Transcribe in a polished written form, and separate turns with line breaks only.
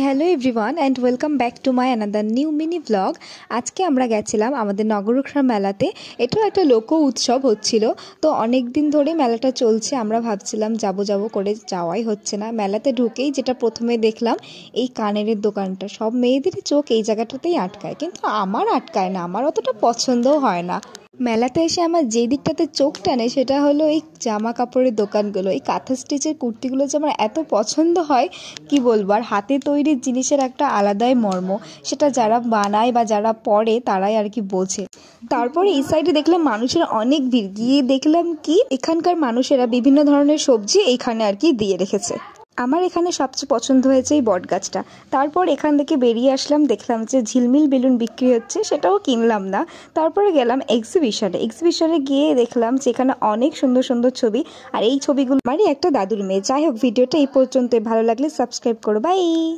Hello everyone and welcome back to my another new mini blog. আজকে আমরা গেছিলাম আমাদের নগরুখরা মেলাতে। এটাও একটা লোক উৎসব হচ্ছিল, তো অনেক দিন ধরে মেলাটা চলছে। আমরা ভাবছিলাম যাব করে যাওয়াই হচ্ছে না। মেলাতে ঢুকেই যেটা প্রথমে দেখলাম, এই কানের দোকানটা। সব মেয়েদের চোখ এই জায়গাটাতেই আটকায়, কিন্তু আমার আটকায় না, আমার অতটা পছন্দও হয় না। মেলাতে এসে আমার যে দিকটাতে চোখ টানে সেটা হলো এই জামা কাপড়ের দোকানগুলো। এই কাঁথা স্টিচের কুর্তিগুলো যে আমার এত পছন্দ হয় কি বলবো। আর হাতে তৈরি জিনিসের একটা আলাদাই মর্ম, সেটা যারা বানায় বা যারা পরে তারাই আর কি বোঝে। তারপরে এই সাইডে দেখলাম মানুষের অনেক ভিড়। গিয়ে দেখলাম কি এখানকার মানুষেরা বিভিন্ন ধরনের সবজি এইখানে আর কি দিয়ে রেখেছে। আমার এখানে সবচেয়ে পছন্দ হয়েছে এই বট গাছটা। তারপর এখান থেকে বেরিয়ে আসলাম, দেখলাম যে ঝিলমিল বেলুন বিক্রি হচ্ছে, সেটাও কিনলাম না। তারপরে গেলাম এক্সিবিশনে গিয়ে দেখলাম যে এখানে অনেক সুন্দর সুন্দর ছবি, আর এই ছবিগুলো আমারই একটা দাদুর মেয়ে। যাই হোক, ভিডিওটা এই পর্যন্ত। ভালো লাগলে সাবস্ক্রাইব করো। বাই।